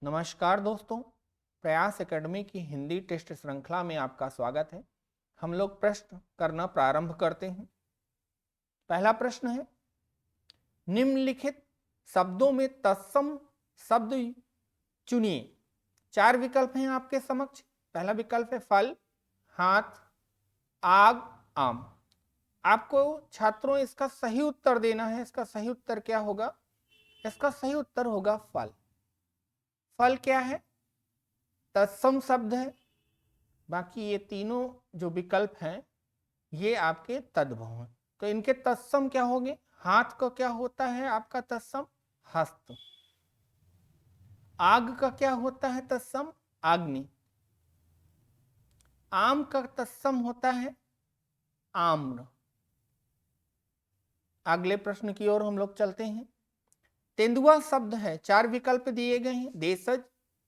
नमस्कार दोस्तों, प्रयास एकेडमी की हिंदी टेस्ट श्रृंखला में आपका स्वागत है। हम लोग प्रश्न करना प्रारंभ करते हैं। पहला प्रश्न है, निम्नलिखित शब्दों में तत्सम शब्द चुनिए। 4 विकल्प हैं आपके समक्ष। पहला विकल्प है फल, हाथ, आग, आम। आपको छात्रों इसका सही उत्तर देना है। इसका सही उत्तर क्या होगा? इसका सही उत्तर होगा फल। फल क्या है? तत्सम शब्द है। बाकी ये तीनों जो विकल्प हैं ये आपके तद्भव हैं। तो इनके तत्सम क्या होंगे? हाथ का क्या होता है आपका तत्सम? हस्त। आग का क्या होता है तत्सम? अग्नि। आम का तत्सम होता है आम्र। अगले प्रश्न की ओर हम लोग चलते हैं। तेंदुआ शब्द है, 4 विकल्प दिए गए हैं, देशज,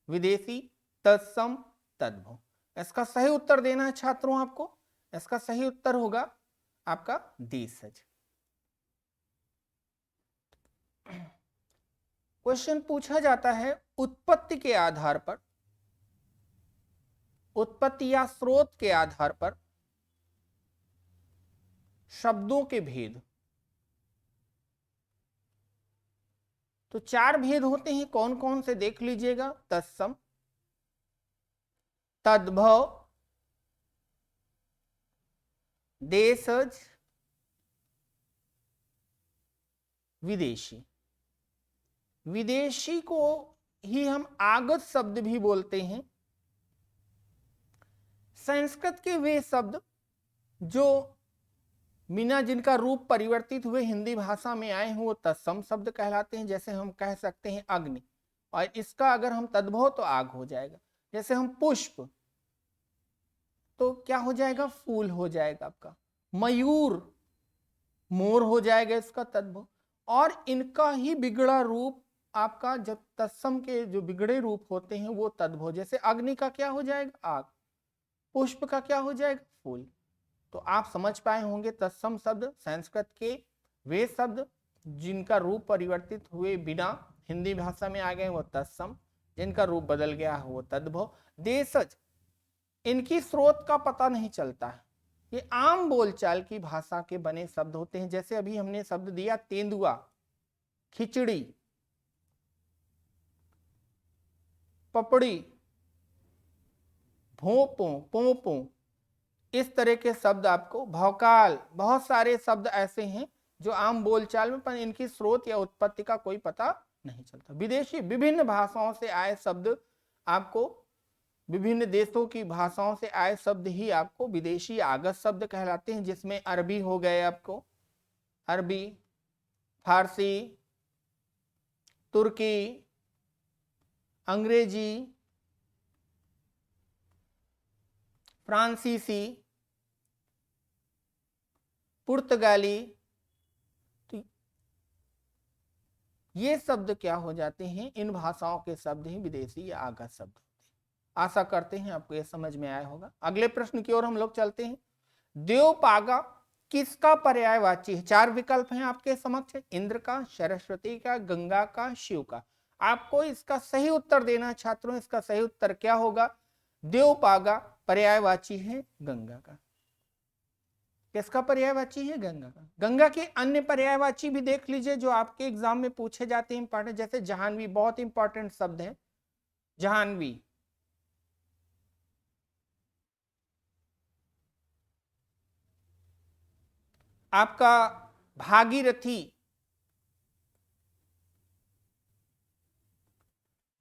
विदेशी, तत्सम, तद्भव। इसका सही उत्तर देना है छात्रों आपको। इसका सही उत्तर होगा आपका देशज। क्वेश्चन पूछा जाता है, उत्पत्ति के आधार पर, उत्पत्ति या स्रोत के आधार पर शब्दों के भेद। तो 4 भेद होते हैं, कौन कौन से देख लीजिएगा। तत्सम, तद्भव, देशज, विदेशी। विदेशी को ही हम आगत शब्द भी बोलते हैं। संस्कृत के वे शब्द जो बिना जिनका रूप परिवर्तित हुए हिंदी भाषा में आए हैं वो तत्सम शब्द कहलाते हैं। जैसे हम कह सकते हैं अग्नि, और इसका अगर हम तद्भव तो आग हो जाएगा। जैसे हम पुष्प, तो क्या हो जाएगा? फूल हो जाएगा आपका। मयूर, मोर हो जाएगा इसका तद्भव। और इनका ही बिगड़ा रूप आपका, जब तत्सम के जो बिगड़े रूप होते हैं वो तद्भव। जैसे अग्नि का क्या हो जाएगा? आग। पुष्प का क्या हो जाएगा? फूल। तो आप समझ पाए होंगे, तत्सम शब्द संस्कृत के वे शब्द जिनका रूप परिवर्तित हुए बिना हिंदी भाषा में आ गए वो तत्सम, जिनका रूप बदल गया वो तद्भव। देशज, इनकी स्रोत का पता नहीं चलता है। ये आम बोलचाल की भाषा के बने शब्द होते हैं। जैसे अभी हमने शब्द दिया तेंदुआ, खिचड़ी, पपड़ी, भोंपो, पोंपो, इस तरह के शब्द आपको, भौकाल, बहुत सारे शब्द ऐसे हैं जो आम बोलचाल में, पर इनकी स्रोत या उत्पत्ति का कोई पता नहीं चलता। विदेशी, विभिन्न भाषाओं से आए शब्द आपको, विभिन्न देशों की भाषाओं से आए शब्द ही आपको विदेशी आगत शब्द कहलाते हैं। जिसमें अरबी हो गए आपको, अरबी, फारसी, तुर्की, अंग्रेजी, फ्रांसीसी, पुर्तगाली। तो ये शब्द क्या हो जाते हैं? इन भाषाओं के शब्द ही विदेशी या आगत शब्द होते हैं। आशा करते हैं आपको ये समझ में आया होगा। अगले प्रश्न की ओर हम लोग चलते हैं। देवपागा किसका पर्यायवाची है? 4 विकल्प हैं आपके समक्ष, इंद्र का, सरस्वती का, गंगा का, शिव का। आपको इसका सही उत्तर देना छात्रों। इसका सही उत्तर क्या होगा? देवपागा पर्यायवाची है गंगा का। किसका पर्यायवाची है? गंगा का। गंगा के अन्य पर्यायवाची भी देख लीजिए जो आपके एग्जाम में पूछे जाते हैं इंपॉर्टेंट। जैसे जाह्नवी, बहुत इंपॉर्टेंट शब्द है जाह्नवी। आपका भागीरथी,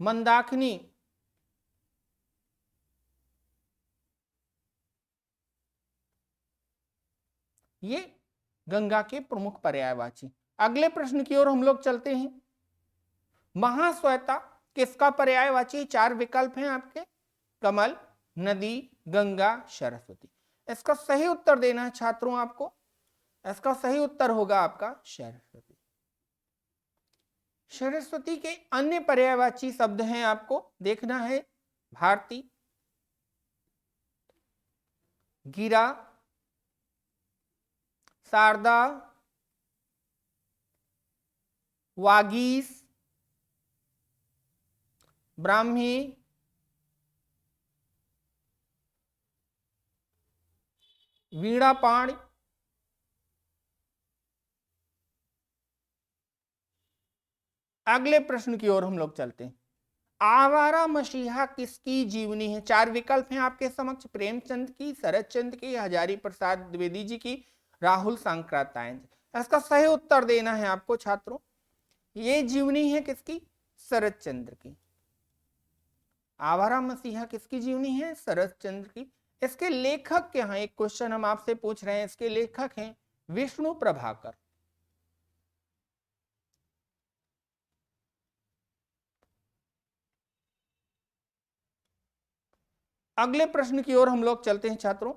मंदाकिनी, ये गंगा के प्रमुख पर्यायवाची। अगले प्रश्न की ओर हम लोग चलते हैं। महाश्वेता किसका पर्यायवाची? 4 विकल्प हैं आपके, कमल, नदी, गंगा, सरस्वती। इसका सही उत्तर देना है छात्रों आपको। इसका सही उत्तर होगा आपका सरस्वती। सरस्वती के अन्य पर्यायवाची शब्द हैं, आपको देखना है। भारती, गिरा, शारदा, वागीश, ब्राह्मी, वीणापाणी, अगले प्रश्न की ओर हम लोग चलते हैं। आवारा मसीहा किसकी जीवनी है? चार विकल्प हैं आपके समक्ष, प्रेमचंद की, शरद चंद्र की, हजारी प्रसाद द्विवेदी जी की, राहुल सांकृत्यायन। इसका सही उत्तर देना है आपको छात्रों। ये जीवनी है किसकी? शरद चंद्र की। आवारा मसीहा किसकी जीवनी है? शरद चंद्र की। इसके लेखक क्या हैं? एक क्वेश्चन हम आपसे पूछ रहे हैं। इसके लेखक हैं विष्णु प्रभाकर। अगले प्रश्न की ओर हम लोग चलते हैं छात्रों।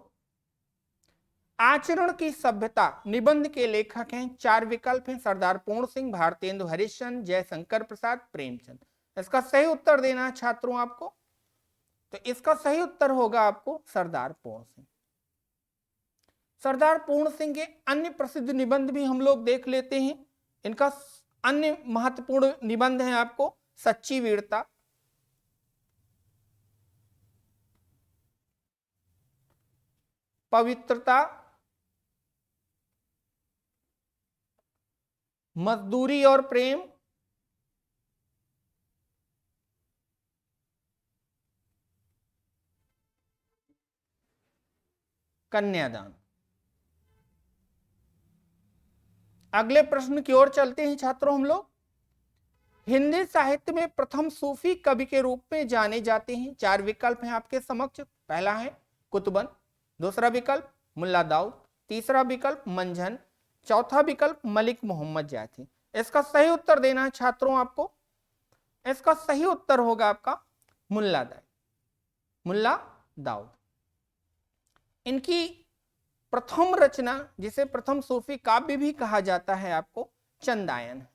आचरण की सभ्यता निबंध के लेखक हैं, चार विकल्प हैं, सरदार पूर्ण सिंह, भारतेंदु हरिश्चंद्र, जयशंकर प्रसाद, प्रेमचंद। इसका सही उत्तर देना है छात्रों आपको। तो इसका सही उत्तर होगा आपको सरदार पूर्ण सिंह। सरदार पूर्ण सिंह के अन्य प्रसिद्ध निबंध भी हम लोग देख लेते हैं। इनका अन्य महत्वपूर्ण निबंध है आपको सच्ची वीरता, पवित्रता, मजदूरी और प्रेम, कन्यादान। अगले प्रश्न की ओर चलते हैं छात्रों हम लोग। हिंदी साहित्य में प्रथम सूफी कवि के रूप में जाने जाते हैं। चार विकल्प हैं आपके समक्ष। पहला है कुतुबन, दूसरा विकल्प मुल्ला दाऊद, तीसरा विकल्प मंझन, चौथा विकल्प मलिक मोहम्मद जाती। इसका सही उत्तर देना है छात्रों आपको। इसका सही उत्तर होगा आपका मुल्ला दाऊद। इनकी प्रथम रचना, जिसे प्रथम सूफी काव्य भी कहा जाता है आपको, चंदायन।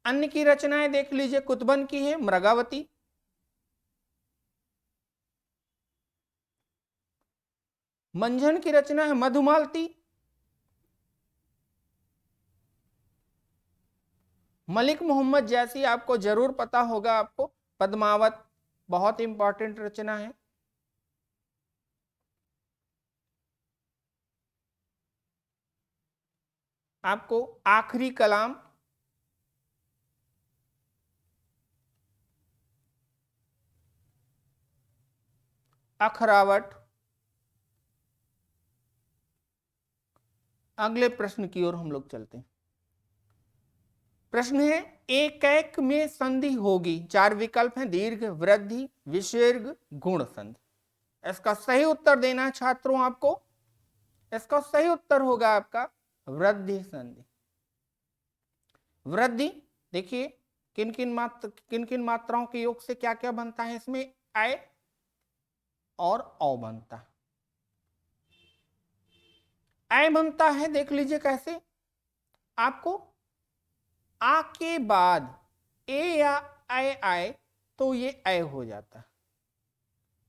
अन्य की रचनाएं देख लीजिए। कुतुबन की है मृगावती, मंझन की रचना है मधुमालती, मलिक मोहम्मद जैसी आपको जरूर पता होगा आपको, पद्मावत, बहुत इंपॉर्टेंट रचना है। आपको आखिरी कलाम, अखरावट। अगले प्रश्न की ओर हम लोग चलते हैं। प्रश्न है एकैक में संधि होगी। चार विकल्प हैं दीर्घ, वृद्धि, विसर्ग, गुण संधि। इसका सही उत्तर देना है छात्रों आपको। इसका सही उत्तर होगा आपका वृद्धि संधि। वृद्धि देखिए किन किन मात्राओं के योग से क्या क्या बनता है। इसमें आय और औ बनता है। आय बनता है, देख लीजिए कैसे। आपको आ के बाद ए या आय आए तो ये आय हो जाता है।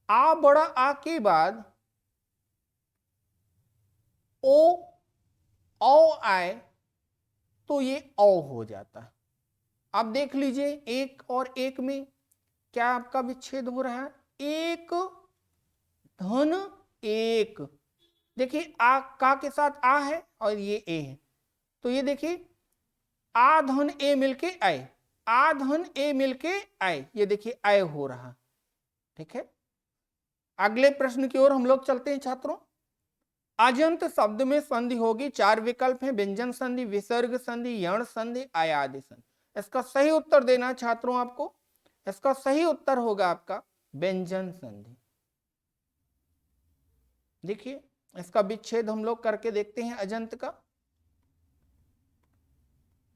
आ बड़ा आ के बाद ओ औ आए तो ये औ हो जाता है। आप देख लीजिए एक और एक में क्या आपका विच्छेद हो रहा है। एक धन एक, देखिए आ का के साथ आ है और ये ए है, तो ये देखिए आ धन ए मिलके आए, आ धन ए मिलके आए, ये देखिए आय हो रहा। ठीक है, अगले प्रश्न की ओर हम लोग चलते हैं छात्रों। अजंत शब्द में संधि होगी। चार विकल्प हैं व्यंजन संधि, विसर्ग संधि, यण संधि, आयादि संधि। इसका सही उत्तर देना है छात्रों आपको। इसका सही उत्तर होगा आपका व्यंजन संधि। देखिए इसका विच्छेद हम लोग करके देखते हैं अजंत का।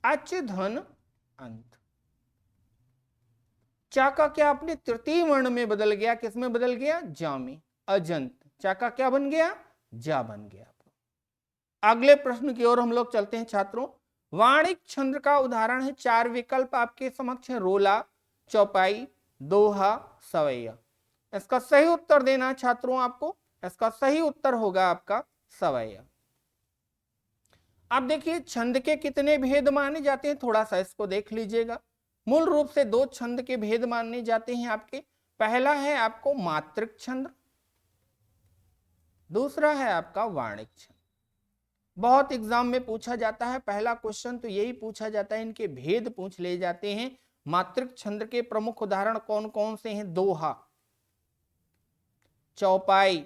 अच धन अंत, चा का क्या अपने तृतीय वर्ण में बदल गया, किसमें बदल गया? जा में। अजंत, चा का क्या बन गया? जा बन गया। अगले प्रश्न की ओर हम लोग चलते हैं छात्रों। वाणिक छंद का उदाहरण है। चार विकल्प आपके समक्ष है रोला, चौपाई, दोहा, सवैया। इसका सही उत्तर देना है छात्रों आपको। इसका सही उत्तर होगा आपका सवैया। अब देखिए छंद के कितने भेद माने जाते हैं, थोड़ा सा इसको देख लीजिएगा। मूल रूप से दो छंद के भेद माने जाते हैं आपके। पहला है आपको मात्रिक छंद, दूसरा है आपका वाणिक छंद। बहुत एग्जाम में पूछा जाता है, पहला क्वेश्चन तो यही पूछा जाता है, इनके भेद पूछ ले जाते हैं। मात्रिक छंद के प्रमुख उदाहरण कौन कौन से हैं? दोहा, चौपाई,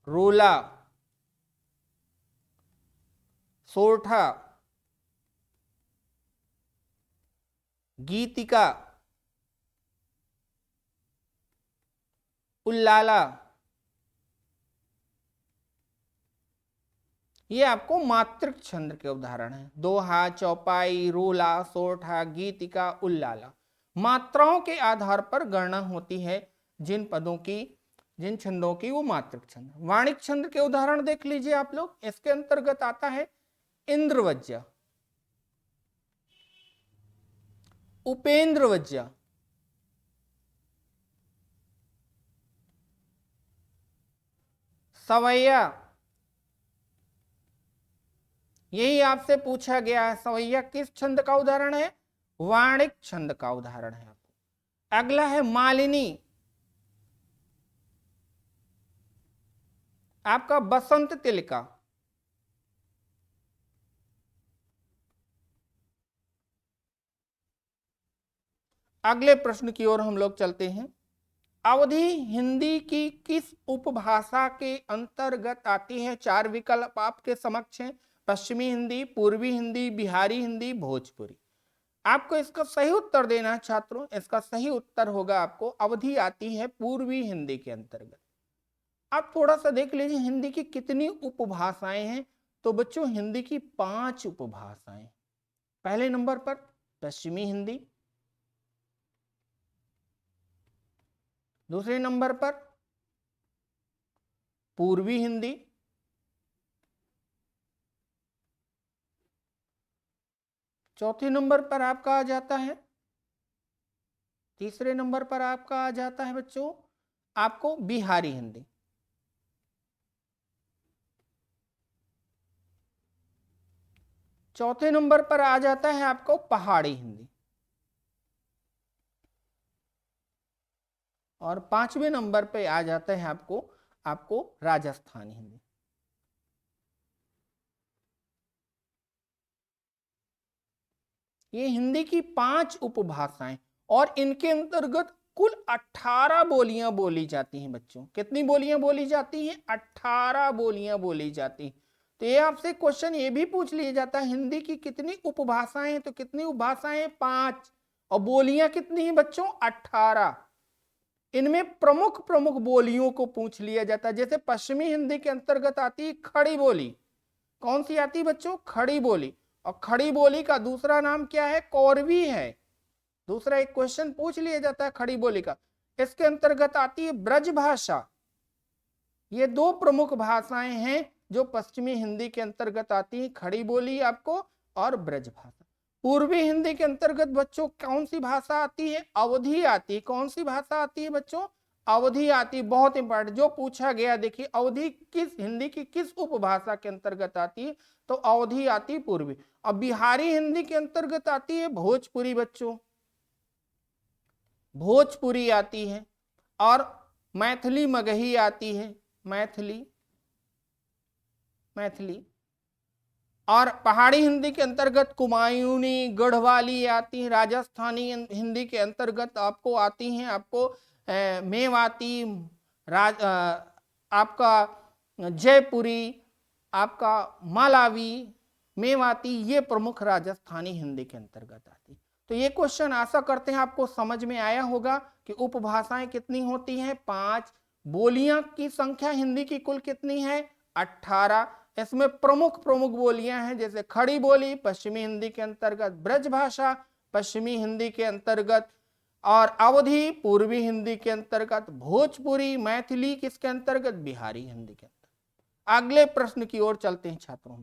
रोला, सोरठा, गीतिका, उल्लाला। ये आपको मात्रिक छंद के उदाहरण हैं। दोहा, चौपाई, रोला, सोरठा, गीतिका, उल्लाला। मात्राओं के आधार पर गणना होती है जिन पदों की, जिन छंदों की, वो मात्रिक छंद। वाणिक छंद के उदाहरण देख लीजिए आप लोग। इसके अंतर्गत आता है इंद्रवज्या, उपेंद्रवज्या, सवैया। यही आपसे पूछा गया है, सवैया किस छंद का उदाहरण है? वाणिक छंद का उदाहरण है। अगला है मालिनी, आपका बसंत तिलका। अगले प्रश्न की ओर हम लोग चलते हैं। अवधि हिंदी की किस उपभाषा के अंतर्गत आती है? चार विकल्प आपके समक्ष हैं। पश्चिमी हिंदी, पूर्वी हिंदी, बिहारी हिंदी, भोजपुरी। आपको इसका सही उत्तर देना है छात्रों। इसका सही उत्तर होगा आपको अवधि आती है पूर्वी हिंदी के अंतर्गत। आप थोड़ा सा देख लीजिए हिंदी की कितनी उपभाषाएं हैं। तो बच्चों हिंदी की 5 उपभाषाएं। पहले नंबर पर पश्चिमी हिंदी, दूसरे नंबर पर पूर्वी हिंदी, चौथे नंबर पर आपका आ जाता है, तीसरे नंबर पर आपका आ जाता है बच्चों आपको बिहारी हिंदी, चौथे नंबर पर आ जाता है आपको पहाड़ी हिंदी, और पांचवें नंबर पे आ जाता है आपको राजस्थानी हिंदी। ये हिंदी की 5 उपभाषाएं, और इनके अंतर्गत कुल 18 बोलियां बोली जाती हैं बच्चों। कितनी बोलियां बोली जाती हैं? 18 बोलियां बोली जाती हैं। तो ये आपसे क्वेश्चन ये भी पूछ लिया जाता है हिंदी की कितनी उपभाषाएं हैं? तो कितनी उपभाषाएं? 5। और बोलियां कितनी हैं बच्चों? 18। इनमें प्रमुख प्रमुख बोलियों को पूछ लिया जाता है। जैसे पश्चिमी हिंदी के अंतर्गत आती है खड़ी बोली। कौन सी आती है बच्चों? खड़ी बोली। और खड़ी बोली का दूसरा नाम क्या है? कौरवी है। दूसरा एक क्वेश्चन पूछ लिया जाता है खड़ी बोली का। इसके अंतर्गत आती है ब्रज भाषा। ये 2 प्रमुख भाषाएं हैं जो पश्चिमी हिंदी के अंतर्गत आती है, खड़ी बोली आपको और ब्रज भाषा। पूर्वी हिंदी के अंतर्गत बच्चों कौन सी भाषा आती है? अवधी आती है। कौन सी भाषा आती है बच्चों? अवधी आती है। बहुत इंपॉर्टेंट जो पूछा गया, देखिए अवधी किस हिंदी की किस उपभाषा के अंतर्गत आती है? तो अवधी आती है पूर्वी। अब बिहारी हिंदी के अंतर्गत आती है भोजपुरी बच्चों, भोजपुरी आती है। और मैथिली मगही आती है, मैथिली, मैथिली। और पहाड़ी हिंदी के अंतर्गत कुमायूनी, गढ़वाली आती है। राजस्थानी हिंदी के अंतर्गत आपको आती हैं आपको मेवाती, आपका जयपुरी, आपका मालावी, मेवाती, ये प्रमुख राजस्थानी हिंदी के अंतर्गत आती। तो ये क्वेश्चन आशा करते हैं आपको समझ में आया होगा कि उपभाषाएं कितनी होती हैं? 5। बोलियां की संख्या हिंदी की कुल कितनी है? 18। इसमें प्रमुख प्रमुख बोलियां हैं जैसे खड़ी बोली पश्चिमी हिंदी के अंतर्गत, ब्रज भाषा पश्चिमी हिंदी के अंतर्गत, और अवधी पूर्वी हिंदी के अंतर्गत, भोजपुरी, मैथिली किसके अंतर्गत? बिहारी हिंदी के अंतर्गत। अगले प्रश्न की ओर चलते हैं छात्रों।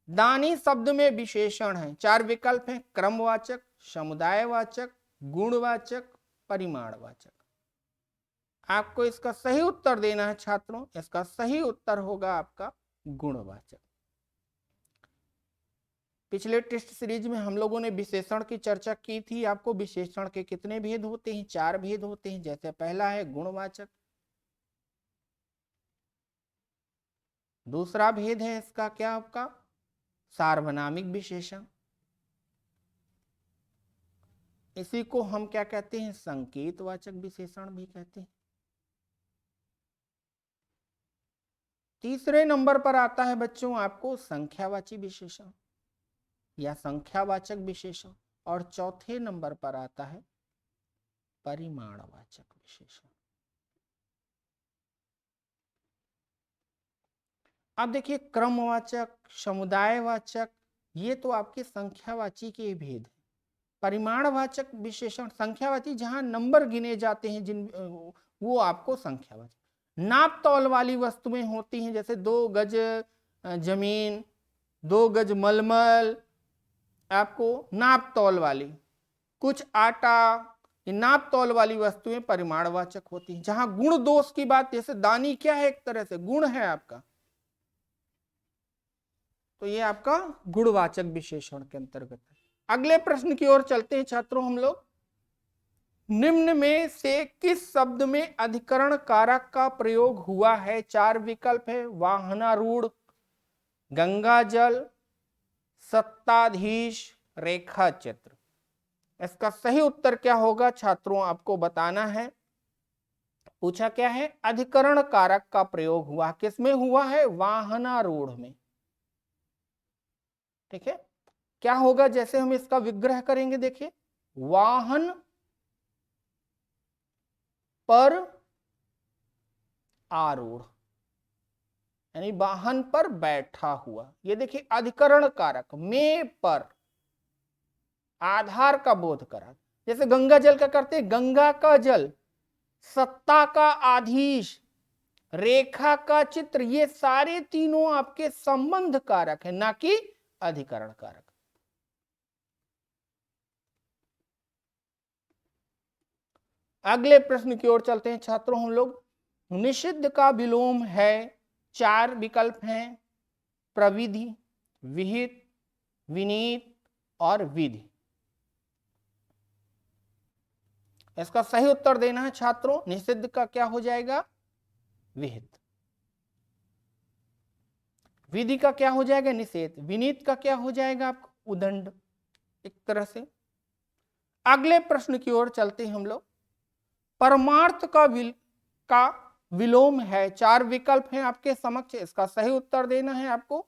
दानी शब्द में विशेषण है। 4 विकल्प हैं, क्रमवाचक, समुदायवाचक, गुणवाचक, परिमाणवाचक। आपको इसका सही उत्तर देना है छात्रों। इसका सही उत्तर होगा आपका गुणवाचक। पिछले टेस्ट सीरीज में हम लोगों ने विशेषण की चर्चा की थी। आपको विशेषण के कितने भेद होते हैं? 4 भेद होते हैं। जैसे पहला है गुणवाचक, दूसरा भेद है इसका क्या आपका सार्वनामिक विशेषण, इसी को हम क्या कहते हैं संकेतवाचक विशेषण भी कहते हैं। तीसरे नंबर पर आता है बच्चों आपको संख्यावाची विशेषण या संख्यावाचक विशेषण, और चौथे नंबर पर आता है परिमाणवाचक विशेषण। अब देखिए क्रमवाचक, समुदायवाचक, ये तो आपके संख्यावाची के भेद है। परिमाणवाचक विशेषण संख्यावाची जहां नंबर गिने जाते हैं जिन वो आपको संख्यावाचक। नाप तौल वाली वस्तुएं होती हैं, जैसे 2 गज जमीन, 2 गज मलमल, आपको नाप तौल वाली, कुछ आटा, नाप तौल वाली वस्तुएं परिमाणवाचक होती हैं। जहां गुण दोष की बात, जैसे दानी क्या है, एक तरह से गुण है आपका, तो ये आपका गुणवाचक विशेषण के अंतर्गत है। अगले प्रश्न की ओर चलते हैं छात्रों हम लोग। निम्न में से किस शब्द में अधिकरण कारक का प्रयोग हुआ है? 4 विकल्प है, वाहनारूढ़, गंगा जल, सत्ताधीश, रेखा चित्र। इसका सही उत्तर क्या होगा छात्रों आपको बताना है। पूछा क्या है? अधिकरण कारक का प्रयोग हुआ, किसमें हुआ है? वाहनारूढ़ में। ठीक है, क्या होगा जैसे हम इसका विग्रह करेंगे, देखिए वाहन पर आरूढ़, यानी वाहन पर बैठा हुआ। ये देखिए अधिकरण कारक में पर आधार का बोध करा, जैसे गंगा जल का करते, गंगा का जल, सत्ता का आधीश, रेखा का चित्र, ये सारे तीनों आपके संबंध कारक है, ना कि अधिकरण कारक। अगले प्रश्न की ओर चलते हैं छात्रों हम लोग। निषिद्ध का विलोम है, 4 विकल्प हैं, प्रविधि, विहित, विनीत और विधि। इसका सही उत्तर देना है छात्रों। निषिद्ध का क्या हो जाएगा? विहित। विधि का क्या हो जाएगा? निषेध। विनीत का क्या हो जाएगा आपको? उदंड, एक तरह से। अगले प्रश्न की ओर चलते हैं हम लोग। परमार्थ का विलोम है, 4 विकल्प हैं आपके समक्ष, इसका सही उत्तर देना है आपको।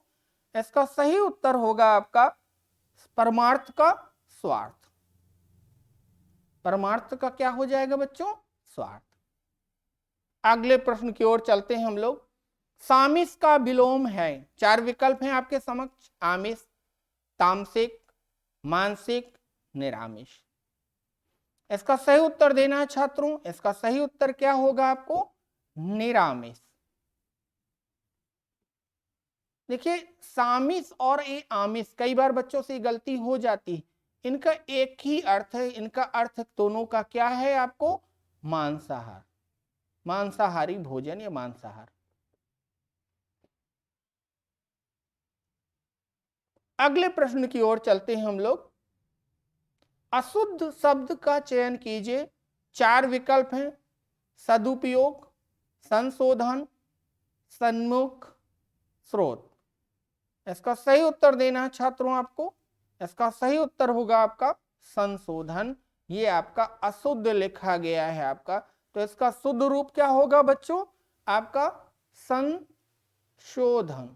इसका सही उत्तर होगा आपका परमार्थ का स्वार्थ। परमार्थ का क्या हो जाएगा बच्चों? स्वार्थ। अगले प्रश्न की ओर चलते हैं हम लोग। सामिस का विलोम है, 4 विकल्प हैं आपके समक्ष, आमिष, तामसिक, मानसिक, निरामिष। इसका सही उत्तर देना है छात्रों। इसका सही उत्तर क्या होगा आपको? निरामिष। देखिए सामिस और ये आमिष, कई बार बच्चों से गलती हो जाती है, इनका एक ही अर्थ है। इनका अर्थ दोनों का क्या है आपको? मांसाहार, मांसाहारी भोजन या मांसाहार। अगले प्रश्न की ओर चलते हैं हम लोग। अशुद्ध शब्द का चयन कीजिए, 4 विकल्प हैं, सदुपयोग, संशोधन, सन्मुख, स्रोत। इसका सही उत्तर देना है छात्रों आपको। इसका सही उत्तर होगा आपका संशोधन। ये आपका अशुद्ध लिखा गया है आपका, तो इसका शुद्ध रूप क्या होगा बच्चों? आपका संशोधन,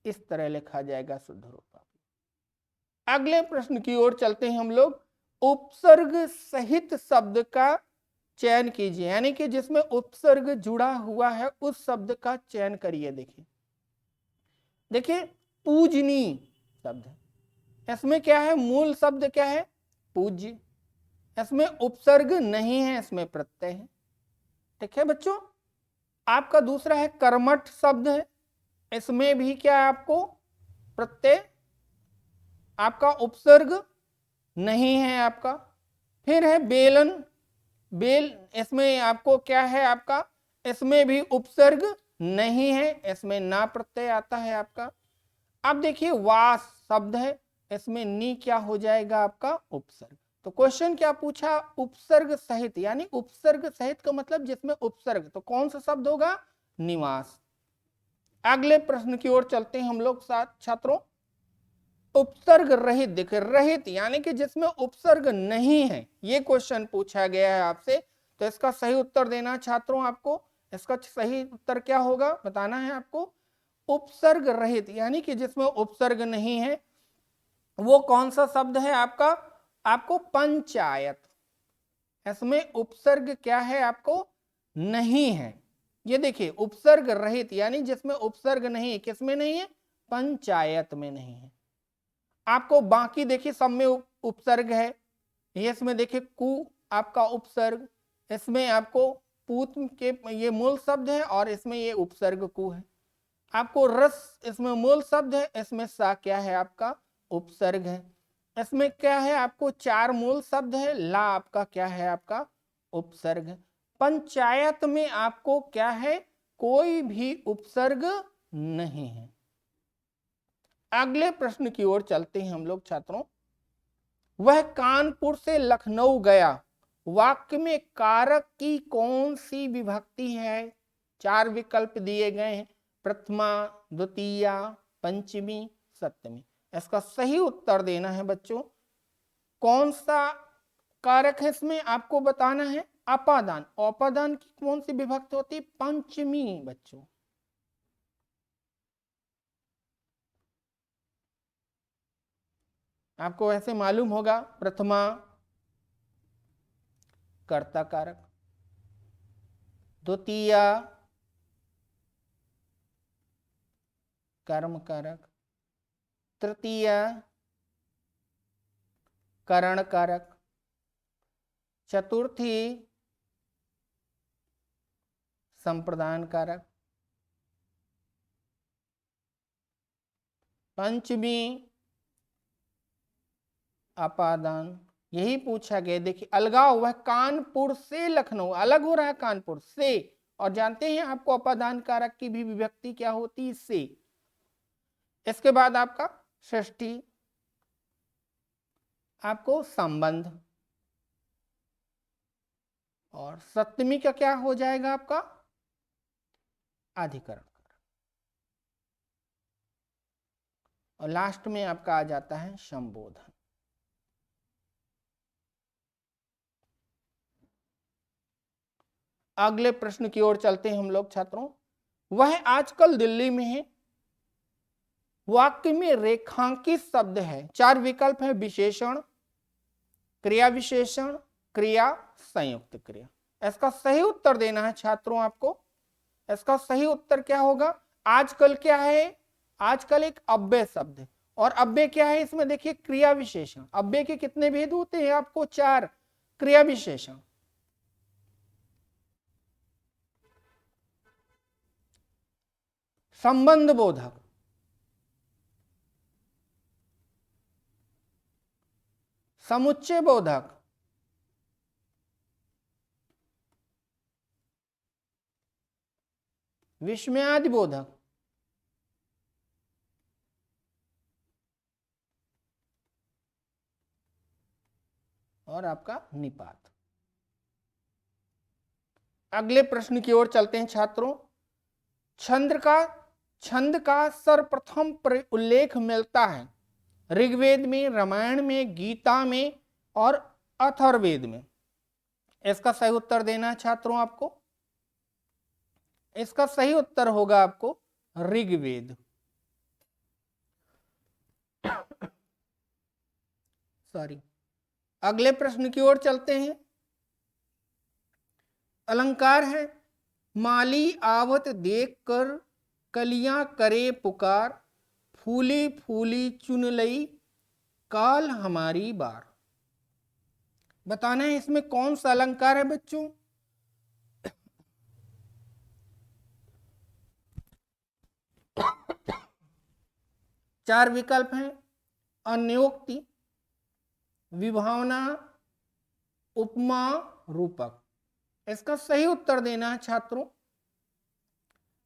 इस तरह लिखा जाएगा शुद्ध रूप। अगले प्रश्न की ओर चलते हैं हम लोग। उपसर्ग सहित शब्द का चयन कीजिए, यानी कि जिसमें उपसर्ग जुड़ा हुआ है उस शब्द का चयन करिए। देखिए पूजनी शब्द है, इसमें क्या है? मूल शब्द क्या है? पूज्य। इसमें उपसर्ग नहीं है, इसमें प्रत्यय है। ठीक है बच्चों। आपका दूसरा है कर्मठ शब्द है, इसमें भी क्या है आपको? प्रत्यय, आपका उपसर्ग नहीं है आपका। फिर है बेलन, बेल, इसमें आपको क्या है आपका? इसमें भी उपसर्ग नहीं है, इसमें ना प्रत्यय आता है आपका। अब देखिए वास शब्द है, इसमें नी क्या हो जाएगा आपका उपसर्ग। तो क्वेश्चन क्या पूछा, उपसर्ग सहित, यानी उपसर्ग सहित का मतलब जिसमें उपसर्ग, तो कौन सा शब्द होगा, निवास। अगले प्रश्न की ओर चलते हैं हम लोग साथ छात्रों। उपसर्ग रहित, देखिए रहित यानी कि जिसमें उपसर्ग नहीं है, ये क्वेश्चन पूछा गया है आपसे। तो इसका सही उत्तर देना है छात्रों आपको। इसका सही उत्तर क्या होगा बताना है आपको। उपसर्ग रहित यानी कि जिसमें उपसर्ग नहीं है, वो कौन सा शब्द है आपका, आपको पंचायत। इसमें उपसर्ग क्या है आपको, नहीं है। ये देखिए उपसर्ग रहित यानी जिसमें उपसर्ग नहीं है, किसमें नहीं है, पंचायत में नहीं है। आपको बाकी देखिए सब में उपसर्ग है, ये इसमें देखिए कु आपका उपसर्ग, इसमें आपको पूत के ये मूल शब्द है और इसमें ये उपसर्ग कु है। आपको रस इसमें मूल शब्द है, इसमें सा क्या है आपका उपसर्ग है। इसमें क्या है आपको चार मूल शब्द है, ला आपका क्या है आपका उपसर्ग है। पंचायत में आपको क्या है, कोई भी उपसर्ग नहीं है। अगले प्रश्न की ओर चलते हैं हम लोग छात्रों। वह कानपुर से लखनऊ गया, वाक्य में कारक की कौन सी विभक्ति है। चार विकल्प दिए गए हैं, प्रथमा, द्वितीया, पंचमी, सप्तमी। इसका सही उत्तर देना है बच्चों। कौन सा कारक है इसमें आपको बताना है, अपादान। अपादान की कौन सी विभक्ति होती है, पंचमी बच्चों। आपको ऐसे मालूम होगा, प्रथमा कर्ता कारक, द्वितीया कर्म कारक, तृतीया करण कारक, चतुर्थी संप्रदान कारक, पंचमी अपादान। यही पूछा गया। देखिए अलगाव, वह कानपुर से लखनऊ, अलग हो रहा है कानपुर से, और जानते हैं आपको अपादान कारक की भी विभक्ति क्या होती है, से। इसके बाद आपका षष्ठी आपको संबंध, और सप्तमी का क्या हो जाएगा आपका अधिकरण, और लास्ट में आपका आ जाता है संबोधन। अगले प्रश्न की ओर चलते हैं हम लोग छात्रों। वह आजकल दिल्ली में है, वाक्य में रेखांकित शब्द है, चार विकल्प है, विशेषण, क्रिया विशेषण, क्रिया, संयुक्त क्रिया। इसका सही उत्तर देना है छात्रों आपको। इसका सही उत्तर क्या होगा, आजकल क्या है, आजकल एक अव्यय शब्द है, और अव्यय क्या है इसमें देखिए क्रिया विशेषण। अव्यय के कितने भेद होते हैं आपको, चार। क्रिया विशेषण, संबंध बोधक, समुच्चय बोधक, विस्मयादि बोधक, और आपका निपात। अगले प्रश्न की ओर चलते हैं छात्रों। छंद का सर्वप्रथम उल्लेख मिलता है ऋग्वेद में, रामायण में, गीता में और अथर्ववेद में। इसका सही उत्तर देना है छात्रों आपको। इसका सही उत्तर होगा आपको ऋग्वेद। सॉरी। अगले प्रश्न की ओर चलते हैं। अलंकार है, माली आवत देख कर कलियां करे पुकार, फूली फूली चुन लई काल हमारी बार। बताना है इसमें कौन सा अलंकार है बच्चों। चार विकल्प हैं, अन्योक्ति, विभावना, उपमा, रूपक। इसका सही उत्तर देना है छात्रों।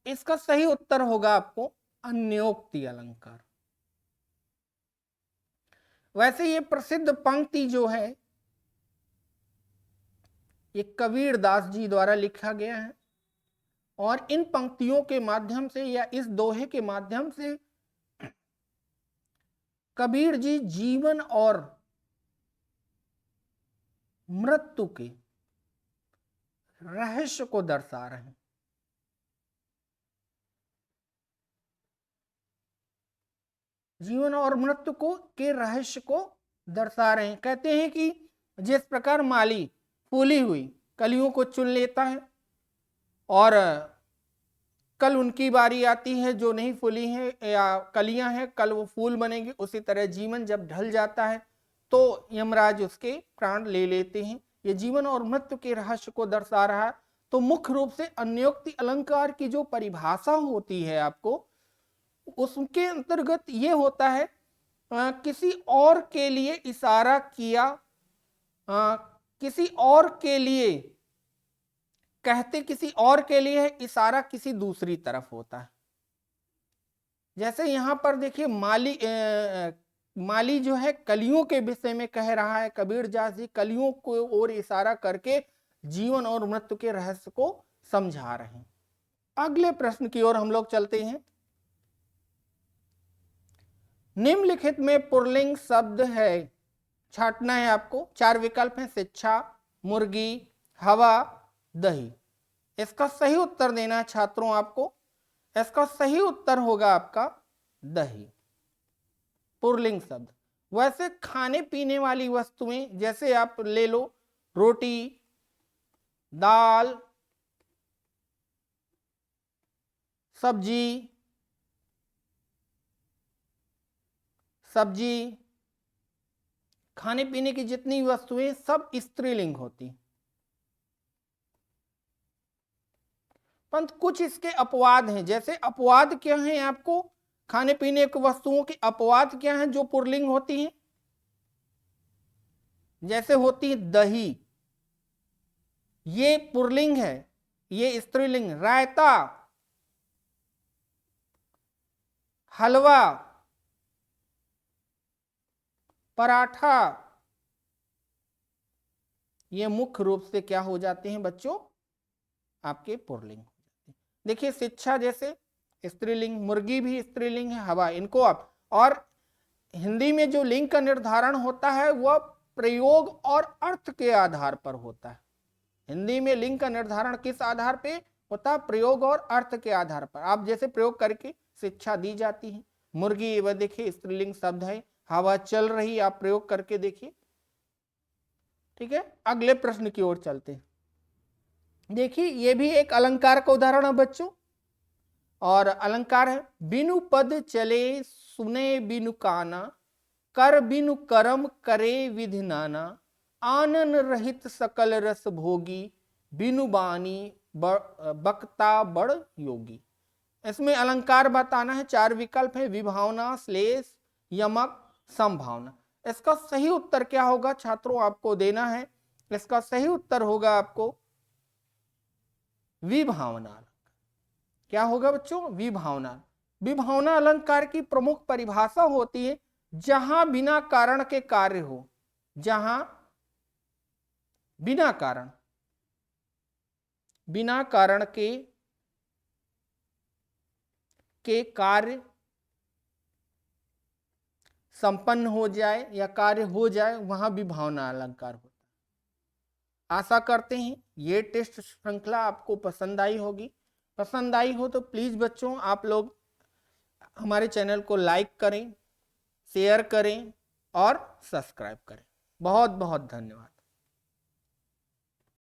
इसका सही उत्तर होगा आपको अन्योक्ति अलंकार। वैसे ये प्रसिद्ध पंक्ति जो है ये कबीर दास जी द्वारा लिखा गया है, और इन पंक्तियों के माध्यम से या इस दोहे के माध्यम से कबीर जी जीवन और मृत्यु के रहस्य को दर्शा रहे हैं। जीवन और मृत्यु को के रहस्य को दर्शा रहे हैं। कहते हैं कि जिस प्रकार माली फूली हुई कलियों को चुन लेता है और कल उनकी बारी आती है, जो नहीं फूली है या कलियां हैं कल वो फूल बनेंगे, उसी तरह जीवन जब ढल जाता है तो यमराज उसके प्राण ले लेते हैं। ये जीवन और मृत्यु के रहस्य को दर्शा रहा है। तो मुख्य रूप से अन्योक्ति अलंकार की जो परिभाषा होती है आपको, उसके अंतर्गत ये होता है किसी और के लिए इशारा किया, किसी और के लिए कहते किसी और के लिए है, इशारा किसी दूसरी तरफ होता है। जैसे यहां पर देखिए माली जो है कलियों के विषय में कह रहा है, कबीर दास जी कलियों को ओर इशारा करके जीवन और मृत्यु के रहस्य को समझा रहे हैं। अगले प्रश्न की ओर हम लोग चलते हैं। निम्नलिखित में पुल्लिंग शब्द है, छांटना है आपको। 4 विकल्प हैं, शिक्षा, मुर्गी, हवा, दही। इसका सही उत्तर देना है छात्रों आपको। इसका सही उत्तर होगा आपका दही, पुल्लिंग शब्द। वैसे खाने पीने वाली वस्तुएं जैसे आप ले लो रोटी, दाल, सब्जी, खाने पीने की जितनी वस्तुएं सब स्त्रीलिंग होती, परंतु कुछ इसके अपवाद हैं। जैसे अपवाद क्या हैं आपको, खाने पीने की वस्तुओं के अपवाद क्या हैं जो पुल्लिंग होती हैं? जैसे होती है दही, ये पुल्लिंग है, ये स्त्रीलिंग। रायता, हलवा, पराठा, ये मुख्य रूप से क्या हो जाते हैं बच्चों, आपके पुल्लिंग। देखिए शिक्षा जैसे स्त्रीलिंग, मुर्गी भी स्त्रीलिंग है, हवा, इनको आप। और हिंदी में जो लिंग का निर्धारण होता है वह प्रयोग और अर्थ के आधार पर होता है। हिंदी में लिंग का निर्धारण किस आधार पे होता है? प्रयोग और अर्थ के आधार पर। आप जैसे प्रयोग करके शिक्षा दी जाती है। मुर्गी वह देखिए स्त्रीलिंग शब्द है, हवा चल रही, आप प्रयोग करके देखिए। ठीक है, अगले प्रश्न की ओर चलते हैं। देखिए ये भी एक अलंकार का उदाहरण है बच्चों, और अलंकार है, बिनु पद चले सुने बिनु काना, कर बिनु करम करे विधि नाना, आनन रहित सकल रस भोगी, बिनु बानी बक्ता बड़ योगी। इसमें अलंकार बताना है। 4 विकल्प है, विभावना, श्लेष, यमक, संभावना। इसका सही उत्तर क्या होगा छात्रों, आपको देना है। इसका सही उत्तर होगा आपको विभावना। क्या होगा बच्चों? विभावना। विभावना अलंकार की प्रमुख परिभाषा होती है जहां बिना कारण के कार्य हो, जहां बिना कारण के कार्य संपन्न हो जाए या कार्य हो जाए, वहां विभावना अलंकार होता है। आशा करते हैं ये टेस्ट श्रृंखला आपको पसंद आई होगी। पसंद आई हो तो प्लीज बच्चों आप लोग हमारे चैनल को लाइक करें, शेयर करें और सब्सक्राइब करें। बहुत बहुत धन्यवाद।